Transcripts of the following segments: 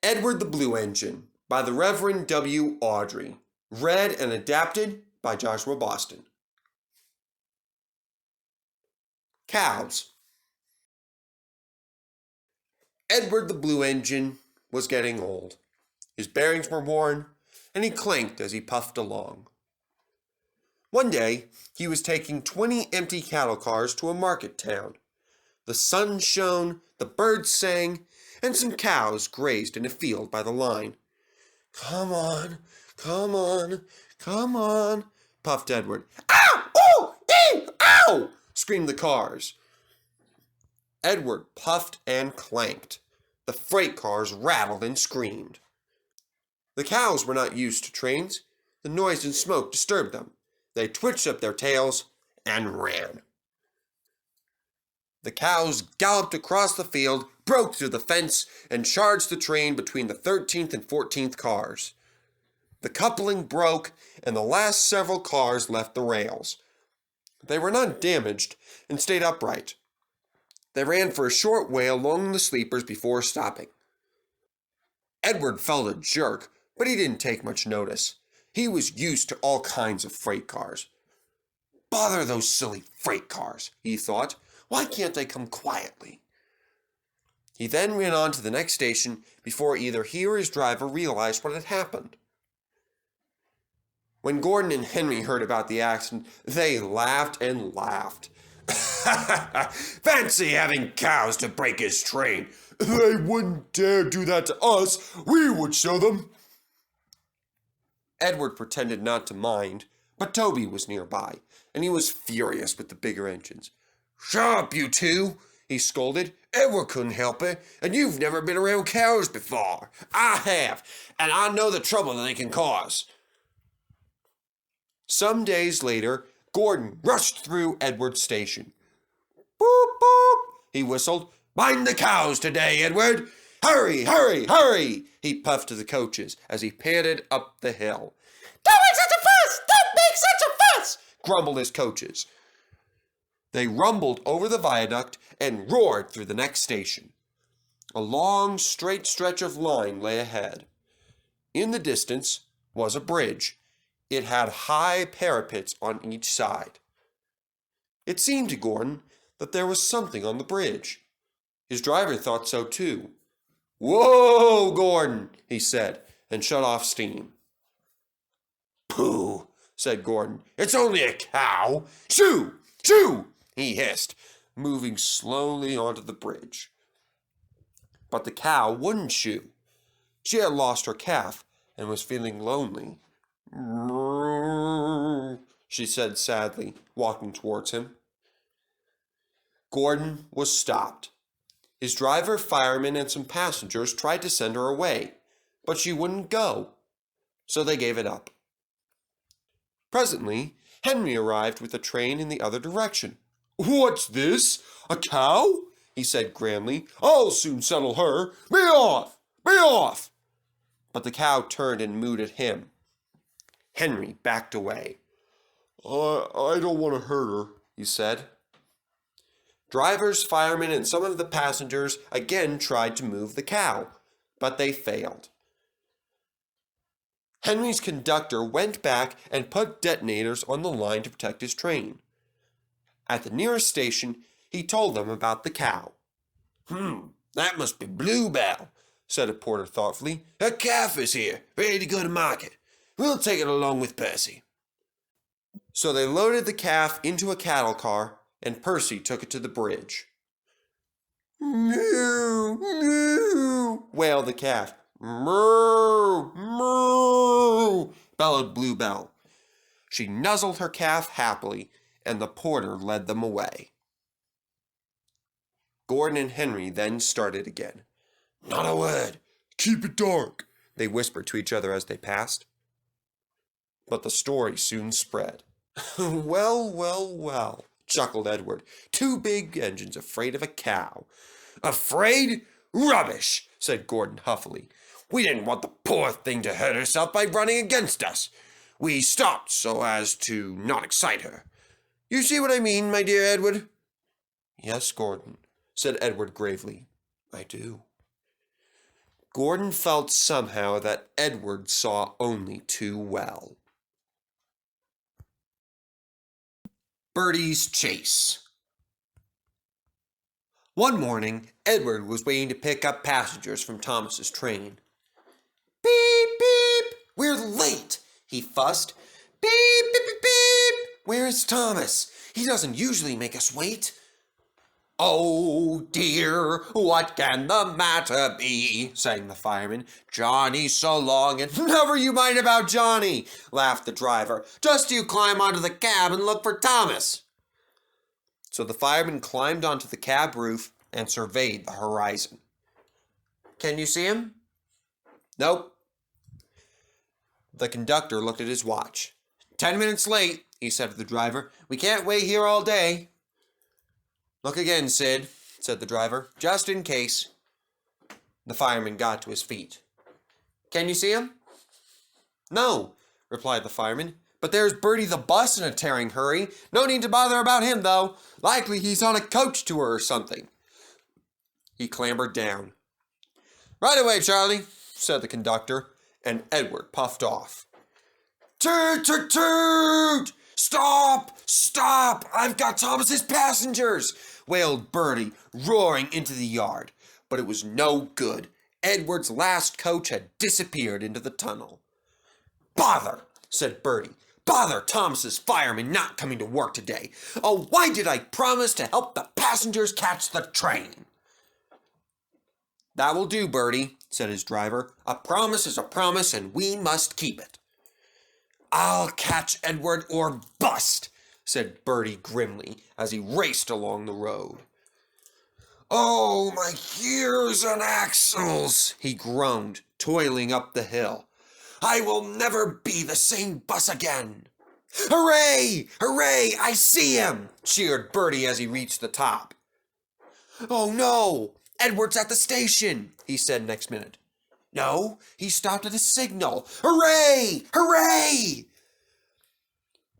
Edward the Blue Engine by the Reverend W. Awdry. Read and adapted by Joshua Boston. Cows. Edward the Blue Engine was getting old. His bearings were worn, and he clanked as he puffed along. One day, he was taking 20 empty cattle cars to a market town. The sun shone, the birds sang, and some cows grazed in a field by the line. "Come on, come on, come on," puffed Edward. "Ow! Oh! Ee! Ow!" screamed the cars. Edward puffed and clanked. The freight cars rattled and screamed. The cows were not used to trains. The noise and smoke disturbed them. They twitched up their tails and ran. The cows galloped across the field, broke through the fence, and charged the train between the 13th and 14th cars. The coupling broke, and the last several cars left the rails. They were not damaged and stayed upright. They ran for a short way along the sleepers before stopping. Edward felt a jerk, but he didn't take much notice. He was used to all kinds of freight cars. "Bother those silly freight cars," he thought. "Why can't they come quietly?" He then ran on to the next station before either he or his driver realized what had happened. When Gordon and Henry heard about the accident, they laughed and laughed. "Fancy having cows to break his train. They wouldn't dare do that to us. We would show them." Edward pretended not to mind, but Toby was nearby, and he was furious with the bigger engines. "Shut up, you two," he scolded. "Edward couldn't help it, and you've never been around cows before. I have, and I know the trouble that they can cause." Some days later, Gordon rushed through Edward's station. "Boop, boop," he whistled. "Mind the cows today, Edward. Hurry, hurry, hurry," he puffed to the coaches as he panted up the hill. "Don't make such a fuss! Don't make such a fuss!" grumbled his coaches. They rumbled over the viaduct and roared through the next station. A long, straight stretch of line lay ahead. In the distance was a bridge. It had high parapets on each side. It seemed to Gordon that there was something on the bridge. His driver thought so too. "Whoa, Gordon," he said, and shut off steam. "Pooh," said Gordon. "It's only a cow. Shoo! Shoo!" he hissed, moving slowly onto the bridge. But the cow wouldn't shoo. She had lost her calf and was feeling lonely. "Moo," she said sadly, walking towards him. Gordon was stopped. His driver, fireman, and some passengers tried to send her away, but she wouldn't go, so they gave it up. Presently, Henry arrived with the train in the other direction. "What's this? A cow?" he said grandly. "I'll soon settle her. Be off! Be off!" But the cow turned and mooed at him. Henry backed away. I don't want to hurt her," he said. Drivers, firemen, and some of the passengers again tried to move the cow, but they failed. Henry's conductor went back and put detonators on the line to protect his train. At the nearest station, he told them about the cow. That must be Bluebell," said a porter thoughtfully. "Her calf is here, ready to go to market. We'll take it along with Percy." So they loaded the calf into a cattle car, and Percy took it to the bridge. "Moo, moo," wailed the calf. "Moo, moo," bellowed Bluebell. She nuzzled her calf happily, and the porter led them away. Gordon and Henry then started again. "Not a word. Keep it dark," they whispered to each other as they passed. But the story soon spread. Well, well, well, chuckled Edward. "Two big engines afraid of a cow." "Afraid? Rubbish," said Gordon huffily. "We didn't want the poor thing to hurt herself by running against us. We stopped so as to not excite her. You see what I mean, my dear Edward?" "Yes, Gordon," said Edward gravely. "I do." Gordon felt somehow that Edward saw only too well. Bertie's chase. One morning, Edward was waiting to pick up passengers from Thomas's train. Beep, beep, we're late, he fussed. Beep, beep, beep, beep, where's Thomas? He doesn't usually make us wait. Oh dear, what can the matter be? Sang the fireman. Johnny's so long and never you mind about Johnny, laughed the driver. Just you climb onto the cab and look for Thomas. So the fireman climbed onto the cab roof and surveyed the horizon. Can you see him? Nope. The conductor looked at his watch. 10 minutes late, he said to the driver. We can't wait here all day. Look again, Sid, said the driver, just in case. The fireman got to his feet. Can you see him? No, replied the fireman, but there's Bertie the bus in a tearing hurry. No need to bother about him, though. Likely he's on a coach tour or something. He clambered down. Right away, Charlie, said the conductor, and Edward puffed off. Toot, toot, toot! Stop! Stop! I've got Thomas's passengers! Wailed Bertie, roaring into the yard. But it was no good. Edward's last coach had disappeared into the tunnel. Bother, said Bertie. Bother Thomas's fireman not coming to work today. Oh, why did I promise to help the passengers catch the train? That will do, Bertie, said his driver. A promise is a promise, and we must keep it. I'll catch Edward or bust, said Bertie grimly as he raced along the road. Oh, my gears and axles, he groaned, toiling up the hill. I will never be the same bus again. Hooray! Hooray! I see him! Cheered Bertie as he reached the top. Oh, no! Edward's at the station, he said next minute. No, he stopped at a signal. Hooray! Hooray!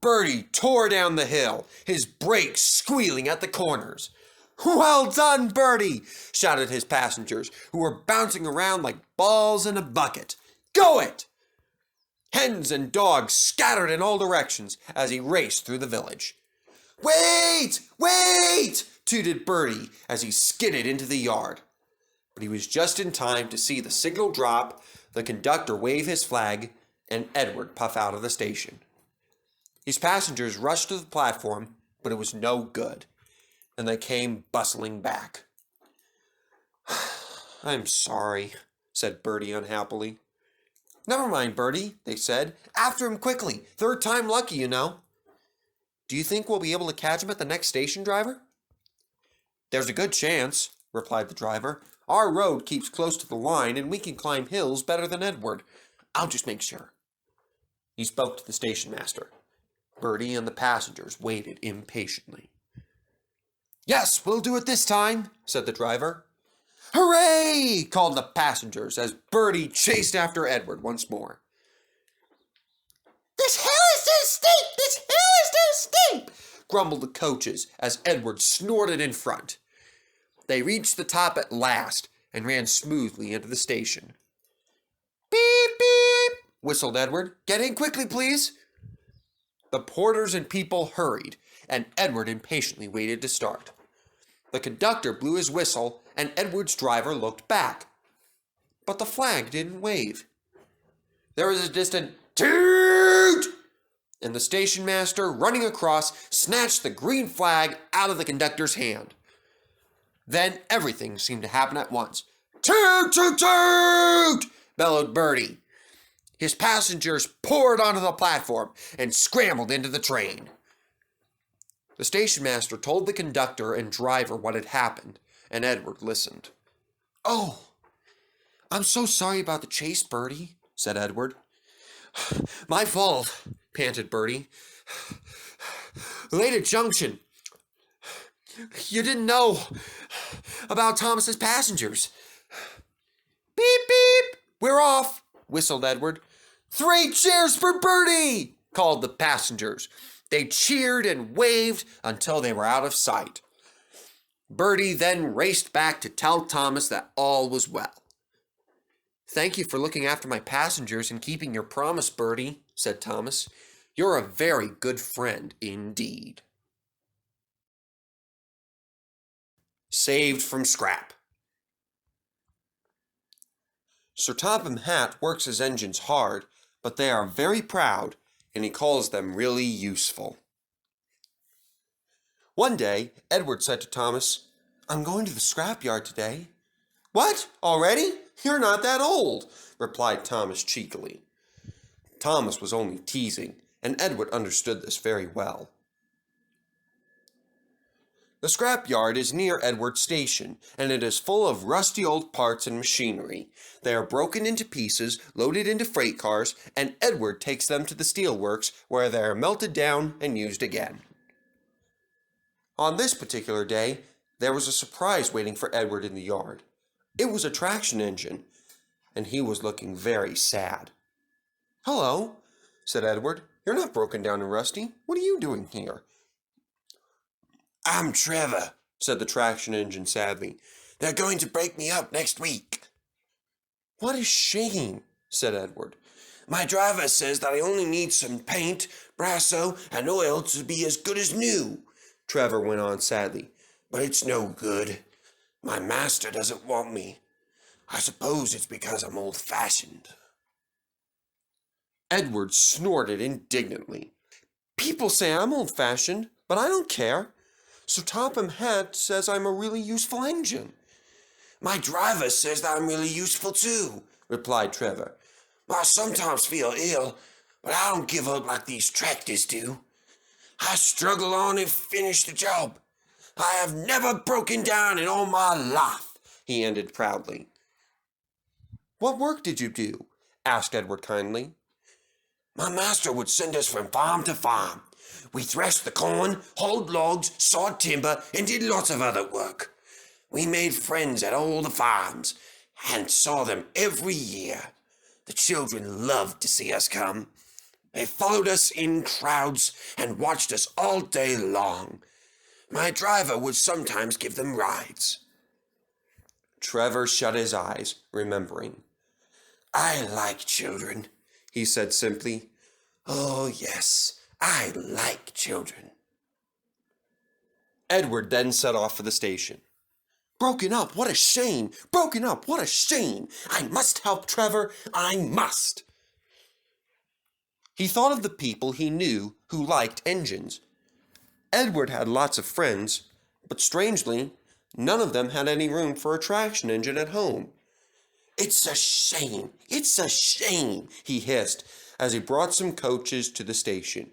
Bertie tore down the hill, his brakes squealing at the corners. Well done, Bertie! Shouted his passengers, who were bouncing around like balls in a bucket. Go it! Hens and dogs scattered in all directions as he raced through the village. Wait! Wait! Tooted Bertie as he skidded into the yard. But he was just in time to see the signal drop, the conductor wave his flag, and Edward puff out of the station. His passengers rushed to the platform, but it was no good, and they came bustling back. I'm sorry, said Bertie unhappily. Never mind, Bertie, they said. After him quickly. Third time lucky, you know. Do you think we'll be able to catch him at the next station, driver? There's a good chance, replied the driver. Our road keeps close to the line, and we can climb hills better than Edward. I'll just make sure. He spoke to the station master. Bertie and the passengers waited impatiently. Yes, we'll do it this time, said the driver. Hooray! Called the passengers as Bertie chased after Edward once more. This hill is too steep! This hill is too steep! Grumbled the coaches as Edward snorted in front. They reached the top at last and ran smoothly into the station. Beep, beep, whistled Edward. Get in quickly, please. The porters and people hurried, and Edward impatiently waited to start. The conductor blew his whistle, and Edward's driver looked back. But the flag didn't wave. There was a distant toot, and the station master, running across, snatched the green flag out of the conductor's hand. Then everything seemed to happen at once. Toot, toot, toot! Bellowed Bertie. His passengers poured onto the platform and scrambled into the train. The station master told the conductor and driver what had happened, and Edward listened. Oh, I'm so sorry about the chase, Bertie, said Edward. My fault, panted Bertie. Late at Junction. You didn't know about Thomas's passengers. Beep, beep, we're off, whistled Edward. 3 cheers for Bertie, called the passengers. They cheered and waved until they were out of sight. Bertie then raced back to tell Thomas that all was well. Thank you for looking after my passengers and keeping your promise, Bertie, said Thomas. You're a very good friend indeed. Saved from scrap. Sir Topham Hatt works his engines hard, but they are very proud, and he calls them really useful. One day, Edward said to Thomas, I'm going to the scrapyard today. What? Already? You're not that old, replied Thomas cheekily. Thomas was only teasing, and Edward understood this very well. The scrapyard is near Edward Station, and it is full of rusty old parts and machinery. They are broken into pieces, loaded into freight cars, and Edward takes them to the steelworks, where they are melted down and used again. On this particular day, there was a surprise waiting for Edward in the yard. It was a traction engine, and he was looking very sad. Hello, said Edward. You're not broken down and rusty. What are you doing here? I'm Trevor, said the traction engine sadly. They're going to break me up next week. What a shame, said Edward. My driver says that I only need some paint, brasso, and oil to be as good as new, Trevor went on sadly. But it's no good. My master doesn't want me. I suppose it's because I'm old-fashioned. Edward snorted indignantly. People say I'm old-fashioned, but I don't care. Sir Topham Hatt says I'm a really useful engine. My driver says that I'm really useful too, replied Trevor. I sometimes feel ill, but I don't give up like these tractors do. I struggle on and finish the job. I have never broken down in all my life, he ended proudly. What work did you do? Asked Edward kindly. My master would send us from farm to farm. We threshed the corn, hauled logs, sawed timber, and did lots of other work. We made friends at all the farms and saw them every year. The children loved to see us come. They followed us in crowds and watched us all day long. My driver would sometimes give them rides. Trevor shut his eyes, remembering. I like children, he said simply. Oh, yes, I like children. Edward then set off for the station. Broken up, what a shame! Broken up, what a shame! I must help Trevor, I must! He thought of the people he knew who liked engines. Edward had lots of friends, but strangely, none of them had any room for a traction engine at home. It's a shame, he hissed as he brought some coaches to the station.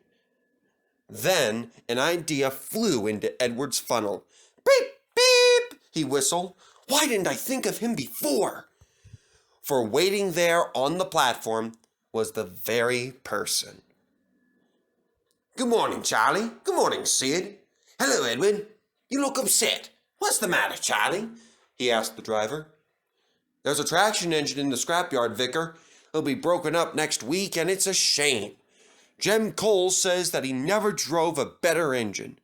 Then an idea flew into Edward's funnel. Beep, beep, he whistled. Why didn't I think of him before? For waiting there on the platform was the very person. Good morning, Charlie. Good morning, Sid. Hello, Edwin. You look upset. What's the matter, Charlie? He asked the driver. There's a traction engine in the scrapyard, Vicar. It'll be broken up next week, and it's a shame. Jem Cole says that he never drove a better engine.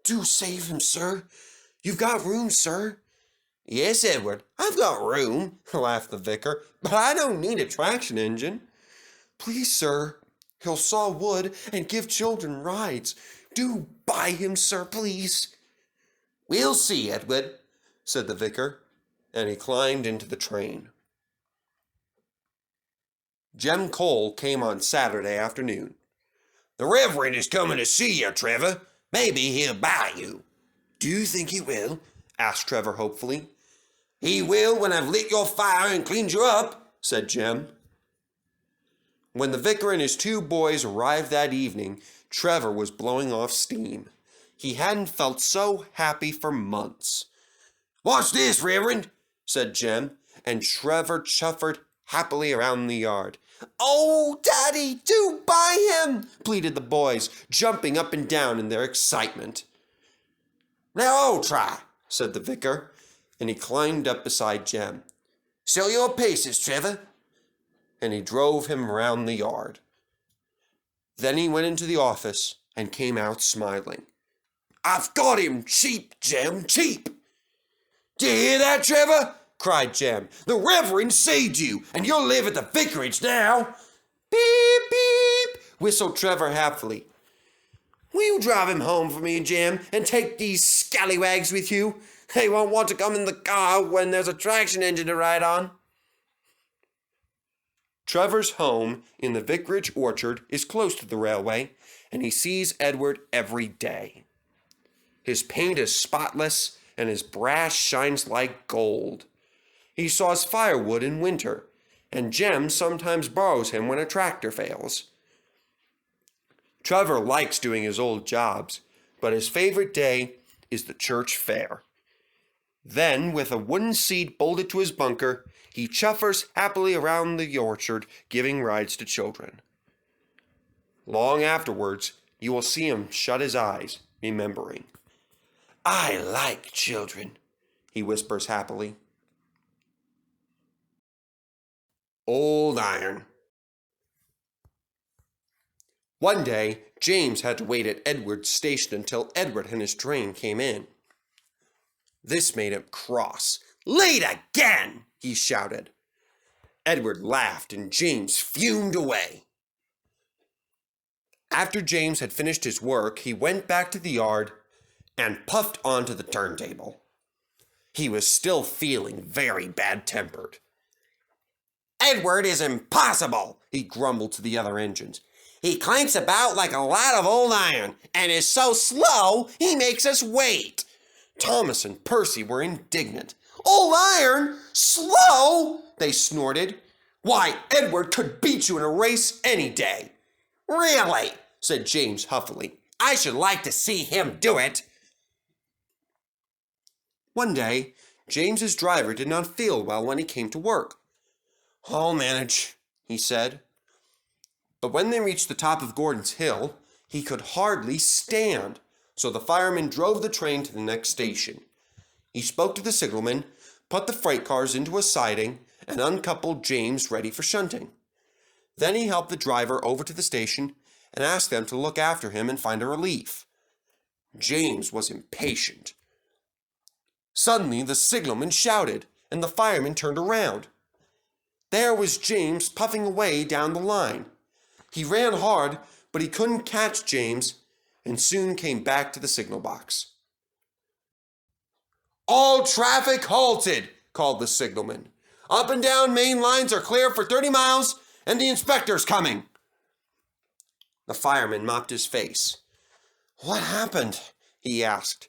Do save him, sir. You've got room, sir. Yes, Edward, I've got room, laughed the vicar, but I don't need a traction engine. Please, sir. He'll saw wood and give children rides. Do buy him, sir, please. We'll see, Edward, said the vicar, and he climbed into the train. Jem Cole came on Saturday afternoon. The Reverend is coming to see you, Trevor. Maybe he'll buy you. Do you think he will? Asked Trevor hopefully. He will when I've lit your fire and cleaned you up, said Jem. When the vicar and his two boys arrived that evening, Trevor was blowing off steam. He hadn't felt so happy for months. Watch this, Reverend, said Jem, and Trevor chuffered happily around the yard. Oh, Daddy, do buy him, pleaded the boys, jumping up and down in their excitement. Now I'll try, said the vicar, and he climbed up beside Jem. Sell your paces, Trevor. And he drove him round the yard. Then he went into the office and came out smiling. I've got him cheap, Jem, cheap. Do you hear that, Trevor? cried Jem. "The Reverend saved you, and you'll live at the vicarage now." "Beep, beep," whistled Trevor happily. "Will you drive him home for me, Jem, and take these scallywags with you? They won't want to come in the car when there's a traction engine to ride on." Trevor's home in the vicarage orchard is close to the railway, and he sees Edward every day. His paint is spotless, and his brass shines like gold. He saws firewood in winter, and Jem sometimes borrows him when a tractor fails. Trevor likes doing his old jobs, but his favorite day is the church fair. Then, with a wooden seat bolted to his bunker, he chuffers happily around the orchard, giving rides to children. Long afterwards, you will see him shut his eyes, remembering. "I like children," he whispers happily. Old iron. One day, James had to wait at Edward's station until Edward and his train came in. This made him cross. "Late again!" he shouted. Edward laughed and James fumed away. After James had finished his work, he went back to the yard and puffed onto the turntable. He was still feeling very bad-tempered. "Edward is impossible," he grumbled to the other engines. "He clanks about like a lot of old iron, and is so slow he makes us wait." Thomas and Percy were indignant. "Old iron? Slow?" they snorted. "Why, Edward could beat you in a race any day." "Really?" said James huffily. "I should like to see him do it." One day, James's driver did not feel well when he came to work. "I'll manage," he said. But when they reached the top of Gordon's Hill, he could hardly stand, so the fireman drove the train to the next station. He spoke to the signalman, put the freight cars into a siding, and uncoupled James ready for shunting. Then he helped the driver over to the station and asked them to look after him and find a relief. James was impatient. Suddenly the signalman shouted, and the fireman turned around. There was James puffing away down the line. He ran hard, but he couldn't catch James, and soon came back to the signal box. "All traffic halted," called the signalman. "Up and down main lines are clear for 30 miles, and the inspector's coming." The fireman mopped his face. "What happened?" he asked.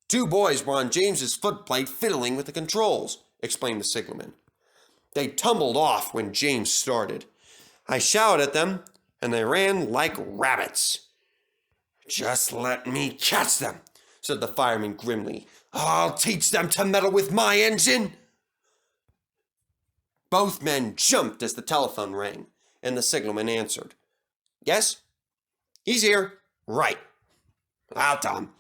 "Two boys were on James's footplate fiddling with the controls," explained the signalman. "They tumbled off when James started. I shouted at them, and they ran like rabbits." "Just let me catch them," said the fireman grimly. "I'll teach them to meddle with my engine." Both men jumped as the telephone rang, and the signalman answered. "Yes? He's here." "Right. I'll tell him.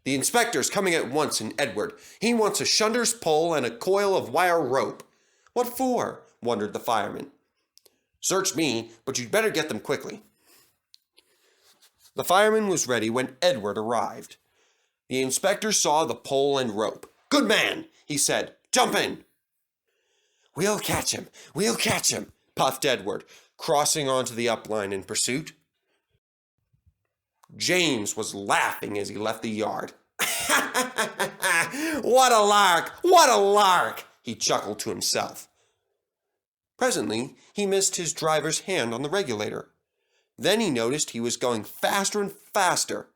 The inspector's coming at once in Edward. He wants a shunter's pole and a coil of wire rope." "What for?" wondered the fireman. "Search me, but you'd better get them quickly." The fireman was ready when Edward arrived. The inspector saw the pole and rope. "Good man," he said. "Jump in." We'll catch him, puffed Edward, crossing onto the upline in pursuit. James was laughing as he left the yard. What a lark, he chuckled to himself. Presently, he missed his driver's hand on the regulator. Then he noticed he was going faster and faster.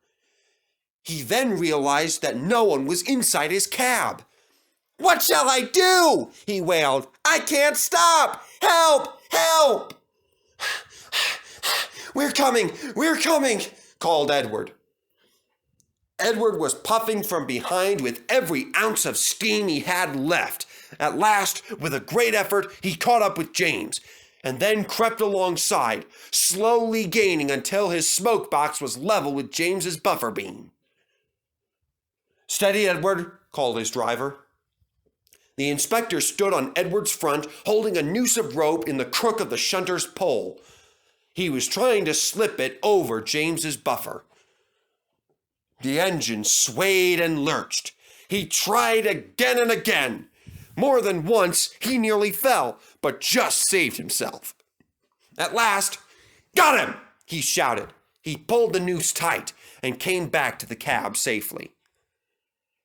He then realized that no one was inside his cab. "What shall I do?" he wailed. "I can't stop! Help! Help!" We're coming! Called Edward. Edward was puffing from behind with every ounce of steam he had left. At last, with a great effort, he caught up with James, and then crept alongside, slowly gaining until his smoke box was level with James's buffer beam. "Steady, Edward," called his driver. The inspector stood on Edward's front, holding a noose of rope in the crook of the shunter's pole. He was trying to slip it over James's buffer. The engine swayed and lurched. He tried again and again, More than once he nearly fell, but just saved himself. At last, "Got him!" he shouted. He pulled the noose tight and came back to the cab safely.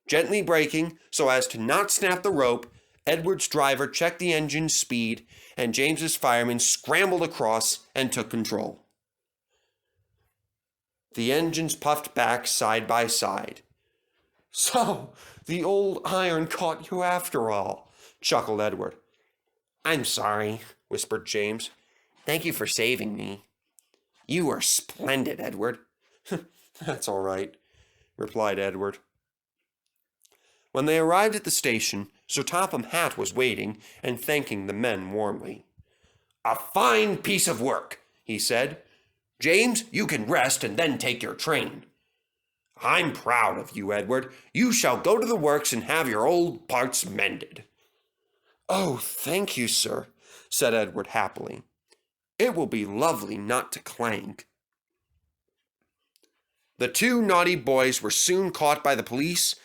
Gently braking so as to not snap the rope, Edward's driver checked the engine's speed, and James's fireman scrambled across and took control. The engines puffed back side by side. "So, the old iron caught you after all," chuckled Edward. "I'm sorry," whispered James. "Thank you for saving me." "You were splendid, Edward." "That's all right," replied Edward. When they arrived at the station, Sir Topham Hatt was waiting and thanking the men warmly. "A fine piece of work," he said. "James, you can rest and then take your train." "I'm proud of you, Edward. You shall go to the works and have your old parts mended." "Oh, thank you, sir," said Edward happily. "It will be lovely not to clank." The two naughty boys were soon caught by the police,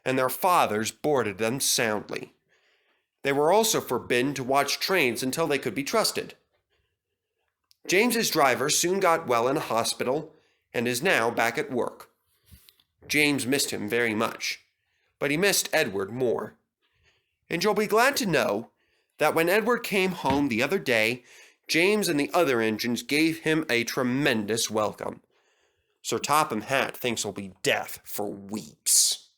and their fathers boarded them soundly. They were also forbidden to watch trains until they could be trusted. James's driver soon got well in a hospital and is now back at work. James missed him very much, but he missed Edward more. And you'll be glad to know that when Edward came home the other day, James and the other engines gave him a tremendous welcome. Sir Topham Hatt thinks he'll be deaf for weeks.